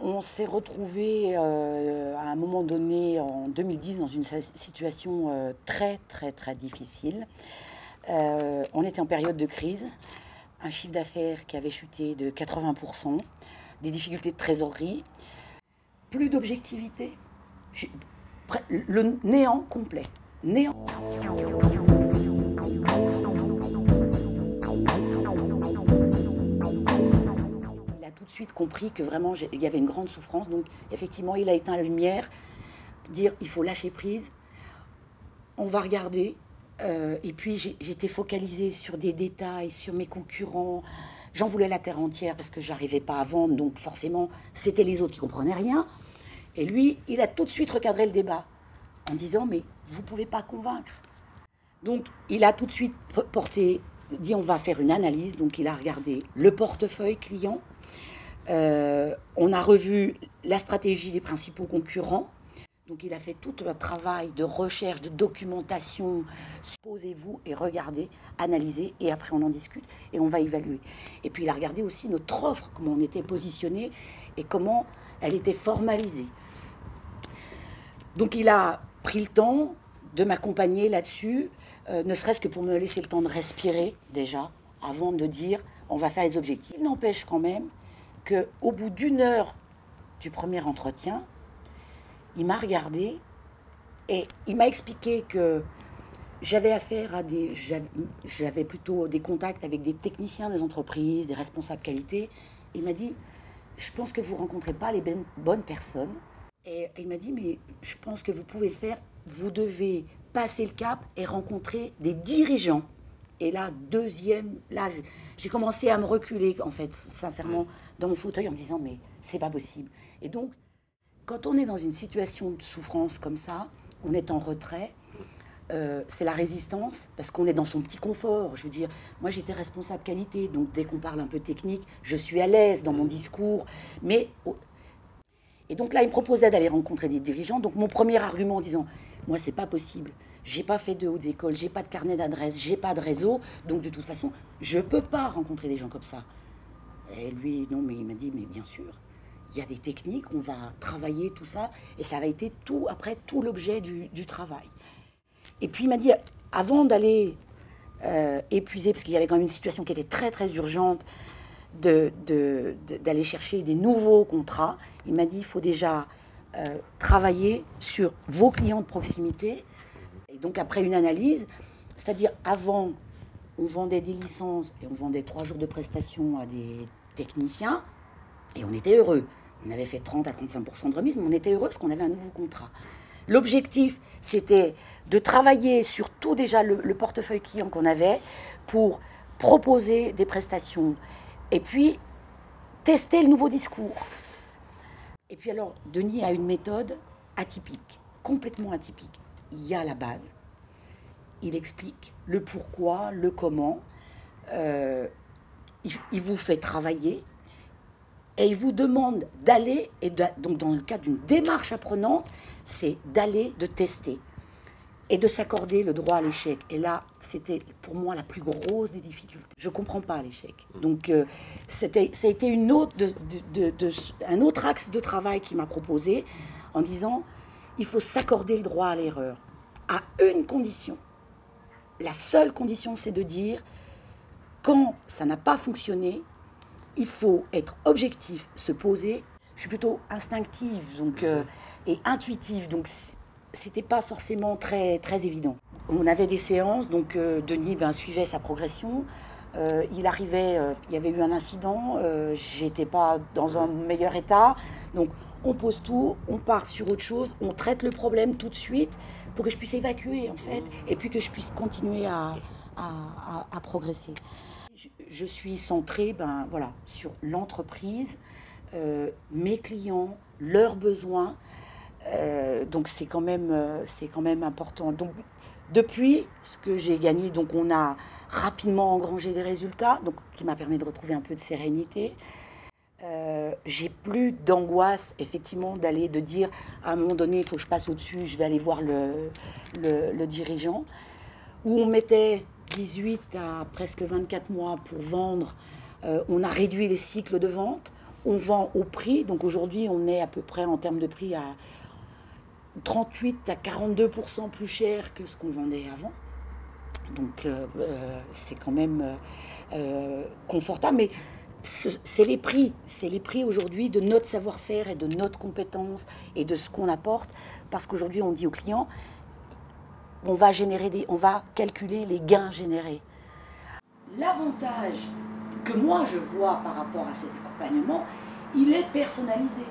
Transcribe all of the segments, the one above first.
On s'est retrouvés à un moment donné en 2010 dans une situation très difficile. On était en période de crise, un chiffre d'affaires qui avait chuté de 80%, des difficultés de trésorerie, plus d'objectivité, le néant complet. Néant. Tout de suite compris que vraiment il y avait une grande souffrance, donc effectivement il a éteint la lumière, dire il faut lâcher prise, on va regarder, et puis j'étais focalisée sur des détails, sur mes concurrents, j'en voulais la terre entière parce que j'arrivais pas à vendre, donc forcément c'était les autres qui comprenaient rien, et lui il a tout de suite recadré le débat en disant mais vous pouvez pas convaincre, donc il a tout de suite dit on va faire une analyse, donc il a regardé le portefeuille client. On a revu la stratégie des principaux concurrents. Donc il a fait tout un travail de recherche, de documentation. Posez-vous et regardez, analysez, et après on en discute et on va évaluer. Et puis il a regardé aussi notre offre, comment on était positionné et comment elle était formalisée. Donc il a pris le temps de m'accompagner là-dessus, ne serait-ce que pour me laisser le temps de respirer déjà, avant de dire on va faire les objectifs. Il n'empêche quand même qu'au bout d'une heure du premier entretien, il m'a regardé et il m'a expliqué que j'avais affaire à j'avais plutôt des contacts avec des techniciens des entreprises, des responsables qualité. Il m'a dit, je pense que vous ne rencontrez pas les bonnes personnes. Et il m'a dit, mais je pense que vous pouvez le faire. Vous devez passer le cap et rencontrer des dirigeants. Et là, j'ai commencé à me reculer, en fait, sincèrement, dans mon fauteuil en me disant, mais c'est pas possible. Et donc, quand on est dans une situation de souffrance comme ça, on est en retrait, c'est la résistance, parce qu'on est dans son petit confort. Je veux dire, moi j'étais responsable qualité, donc dès qu'on parle un peu technique, je suis à l'aise dans mon discours. Et donc là, il me proposait d'aller rencontrer des dirigeants. Donc mon premier argument en disant, moi c'est pas possible. J'ai pas fait de hautes écoles, j'ai pas de carnet d'adresse, j'ai pas de réseau, donc de toute façon, je peux pas rencontrer des gens comme ça. Et lui, non, mais il m'a dit, mais bien sûr, il y a des techniques, on va travailler tout ça, et ça va être tout l'objet du travail. Et puis il m'a dit, avant d'aller épuiser, parce qu'il y avait quand même une situation qui était très urgente, d'aller chercher des nouveaux contrats, il m'a dit, il faut déjà travailler sur vos clients de proximité. Et donc après une analyse, c'est-à-dire avant, on vendait des licences et on vendait 3 jours de prestation à des techniciens et on était heureux. On avait fait 30 à 35% de remise, mais on était heureux parce qu'on avait un nouveau contrat. L'objectif, c'était de travailler sur tout déjà le portefeuille client qu'on avait pour proposer des prestations et puis tester le nouveau discours. Et puis alors, Denis a une méthode atypique, complètement atypique. Il y a la base, il explique le pourquoi, le comment, il vous fait travailler et il vous demande d'aller, donc dans le cadre d'une démarche apprenante, c'est d'aller, de tester et de s'accorder le droit à l'échec. Et là, c'était pour moi la plus grosse des difficultés. Je ne comprends pas l'échec. Donc ça a été un autre axe de travail qu'il m'a proposé en disant, il faut s'accorder le droit à l'erreur, à une condition. La seule condition, c'est de dire, quand ça n'a pas fonctionné, il faut être objectif, se poser. Je suis plutôt instinctive et intuitive, donc c'était pas forcément très évident. On avait des séances, donc Denis suivait sa progression. Il y avait eu un incident, j'étais pas dans un meilleur état, donc on pose tout, on part sur autre chose, on traite le problème tout de suite pour que je puisse évacuer en fait, et puis que je puisse continuer à progresser. Je suis centrée sur l'entreprise, mes clients, leurs besoins, donc c'est quand même important. Donc depuis ce que j'ai gagné, donc on a rapidement engrangé des résultats, donc qui m'a permis de retrouver un peu de sérénité. J'ai plus d'angoisse, effectivement, de dire à un moment donné, il faut que je passe au-dessus, je vais aller voir le dirigeant. Où on mettait 18 à presque 24 mois pour vendre, on a réduit les cycles de vente, on vend au prix, donc aujourd'hui on est à peu près en termes de prix à 38 à 42% plus cher que ce qu'on vendait avant. Donc c'est quand même confortable, mais c'est les prix aujourd'hui de notre savoir-faire et de notre compétence et de ce qu'on apporte, parce qu'aujourd'hui on dit aux clients, on va calculer les gains générés. L'avantage que moi je vois par rapport à cet accompagnement, il est personnalisé.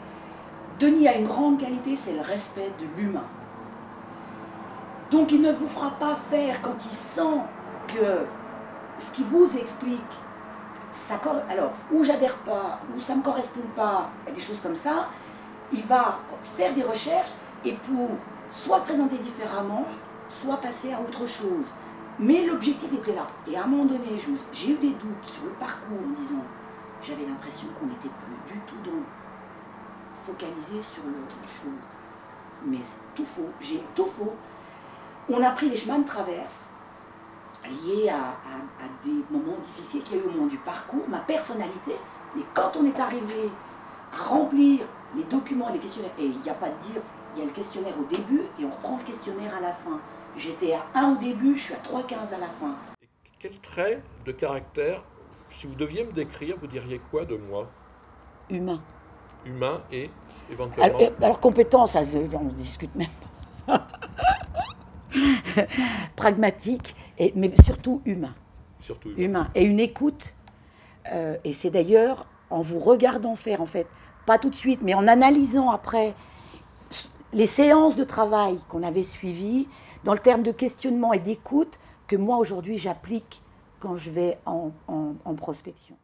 Denis a une grande qualité, c'est le respect de l'humain. Donc il ne vous fera pas faire quand il sent que ce qu'il vous explique, alors, ou j'adhère pas, ou ça ne me correspond pas, des choses comme ça, il va faire des recherches et pour soit le présenter différemment, soit passer à autre chose. Mais l'objectif était là. Et à un moment donné, j'ai eu des doutes sur le parcours en disant, j'avais l'impression qu'on n'était plus du tout focalisé sur la chose. Mais c'est tout faux, j'ai tout faux. On a pris les chemins de traverse liés à des moments difficiles qu'il y a eu au moment du parcours, ma personnalité. Mais quand on est arrivé à remplir les documents, les questionnaires, et il n'y a pas de dire, il y a le questionnaire au début et on reprend le questionnaire à la fin. J'étais à 1 au début, je suis à 3,15 à la fin. Quel trait de caractère, si vous deviez me décrire, vous diriez quoi de moi? Humain. Humain et éventuellement... Alors compétence, on ne discute même pas. Pragmatique, mais surtout humain. Surtout humain. Et une écoute, et c'est d'ailleurs en vous regardant faire, en fait, pas tout de suite, mais en analysant après les séances de travail qu'on avait suivies, dans le terme de questionnement et d'écoute, que moi aujourd'hui j'applique quand je vais en prospection.